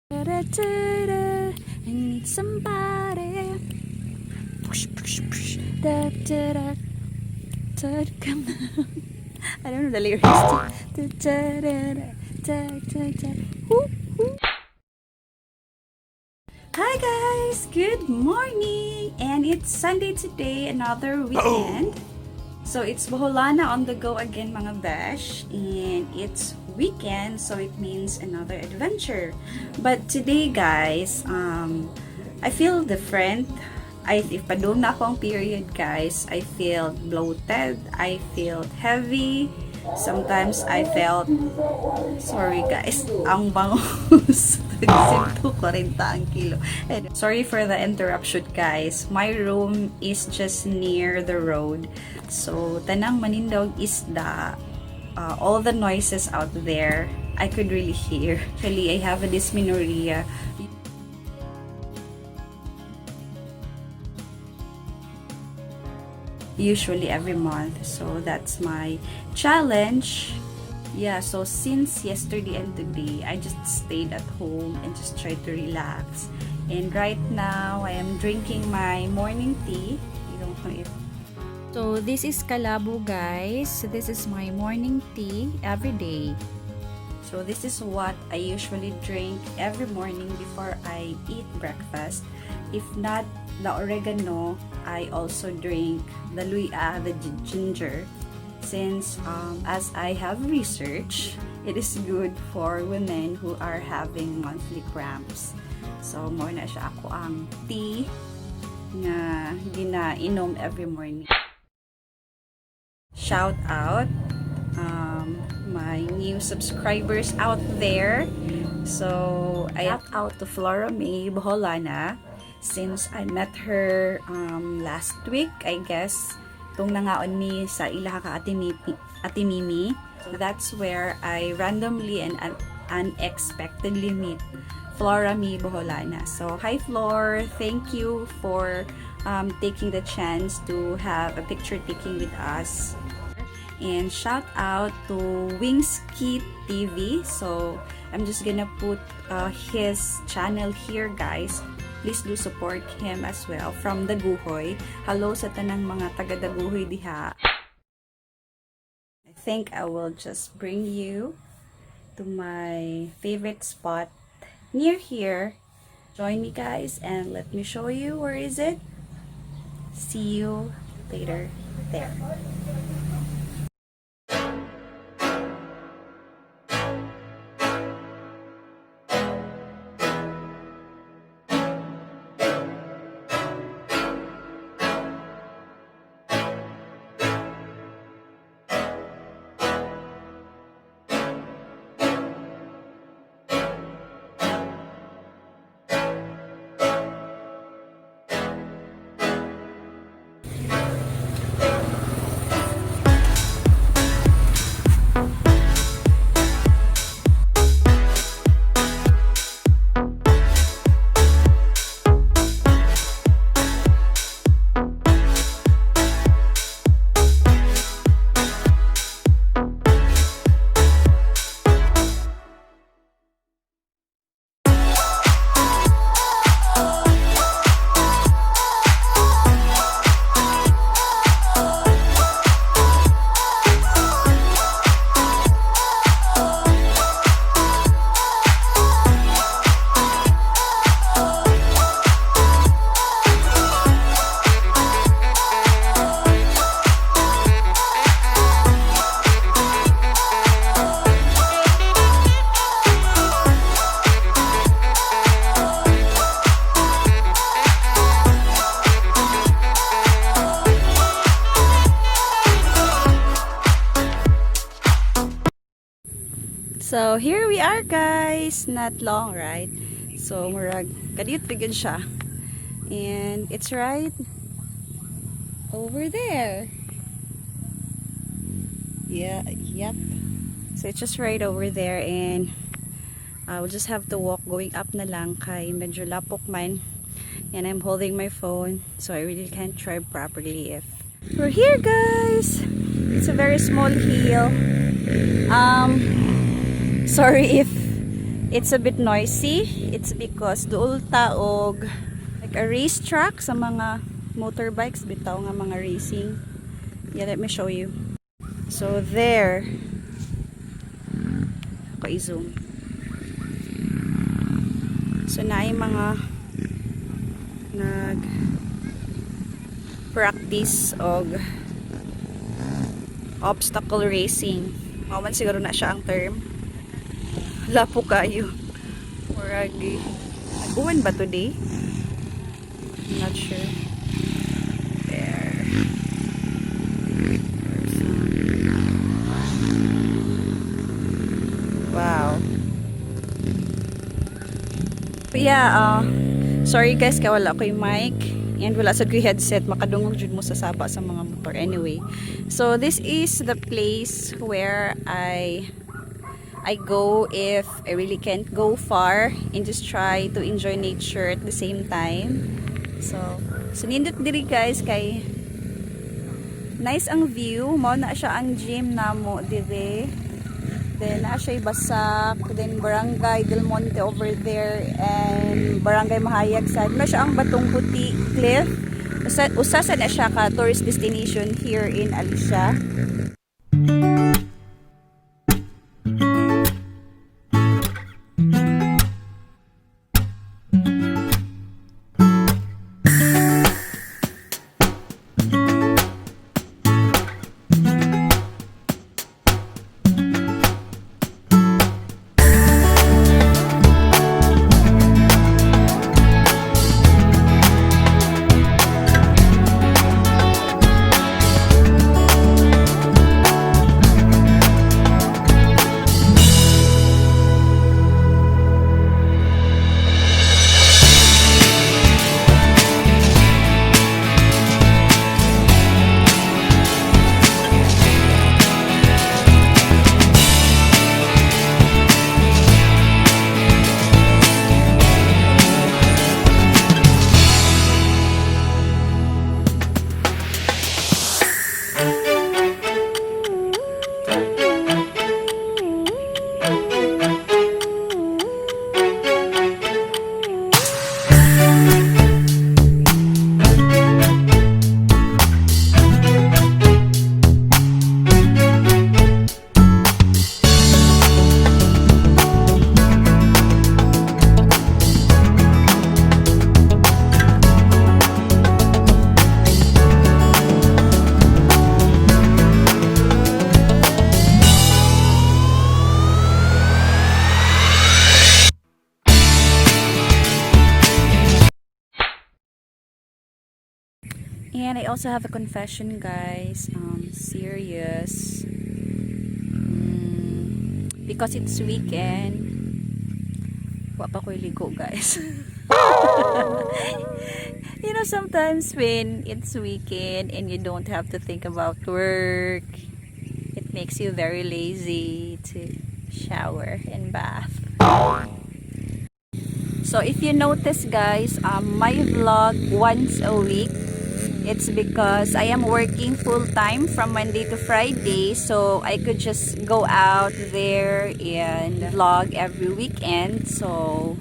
I need somebody. Push, push, push. Da, da, da. Da, come on. I don't know the lyrics. Da, da, da, da, da, da. Woo, woo. Hi guys, good morning, and it's Sunday today, another weekend. So it's Boholana on the go again, mga besh, and it's weekend, so it means another adventure. But today guys, I feel different. If padung na akong period guys, I feel bloated, I feel heavy. Sometimes I felt, sorry guys, ang bangus. 40 ang kilo. And sorry for the interruption guys. My room is just near the road. So, tanang manindog isda, all the noises out there, I could really hear. Actually, I have a dysmenorrhea. Usually every month. So, that's my challenge. Yeah, so since yesterday and today, I just stayed at home and just tried to relax. And right now, I am drinking my morning tea. I don't know if... So, this is kalabo, guys. This is my morning tea every day. So, this is what I usually drink every morning before I eat breakfast. If not the oregano, I also drink the luya, the ginger. Since as I have research, it is good for women who are having monthly cramps. So, more na siya ako ang tea na ginainom every morning. Shout out my new subscribers out there. So, I shout out to Flora May Boholana since I met her last week, I guess. Itong nangaon mi sa ilaha ka Ate Mimi. So that's where I randomly and unexpectedly meet Flora Mi Boholana. So hi Flor, thank you for taking the chance to have a picture taking with us. And shout out to Wingsky TV. So I'm just gonna put his channel here guys. Please do support him as well from Daguhoy. Hello sa tanang mga taga Daguhoy diha. I think I will just bring you to my favorite spot near here. Join me guys and let me show you where is it. See you later there. So, here we are guys. Not long, right? So, murag kadiyot bigyan siya. And it's right over there. Yeah, yep. So, it's just right over there and I will just have to walk going up na lang kay medyo lapok man. And I'm holding my phone so I really can't drive properly if we're here guys. It's a very small hill. Sorry if It's a bit noisy. It's because duol taog like a racetrack sa mga motorbikes bitaw nga mga racing. Yeah, let me show you. So there. Ako i-zoom. So naay mga nag practice og obstacle racing. Maman siguro na siya ang term. Lapo kayo. Muragi. Nag-uwan ba today? I'm not sure. There. Wow. But yeah, sorry guys, kaya wala ko yung mic. And wala sa ko headset, makadungog jud mo sa saba sa mga motor. Anyway, so this is the place where I go if I really can't go far and just try to enjoy nature at the same time. So nindot diri guys kay nice ang view. Mao na siya ang gym namo diri. Then na siya Basak, then Barangay Del Monte over there, and Barangay Mahayag side. Na siya ang Batong Puti Cliff. Usa na siya ka tourist destination here in Alicia. And I also have a confession, guys. Serious. Because it's weekend. Wa pa ko'y ligo, guys. You know, sometimes when it's weekend and you don't have to think about work, it makes you very lazy to shower and bath. So if you notice, guys, my vlog once a week. It's because I am working full-time from Monday to Friday, so I could just go out there and vlog every weekend. So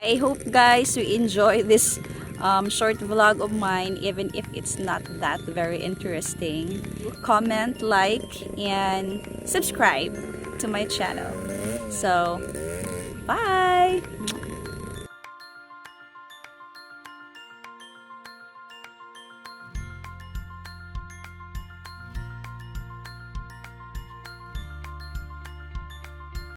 I hope guys you enjoy this short vlog of mine, even if it's not that very interesting. Comment, like, and subscribe to my channel. So, bye!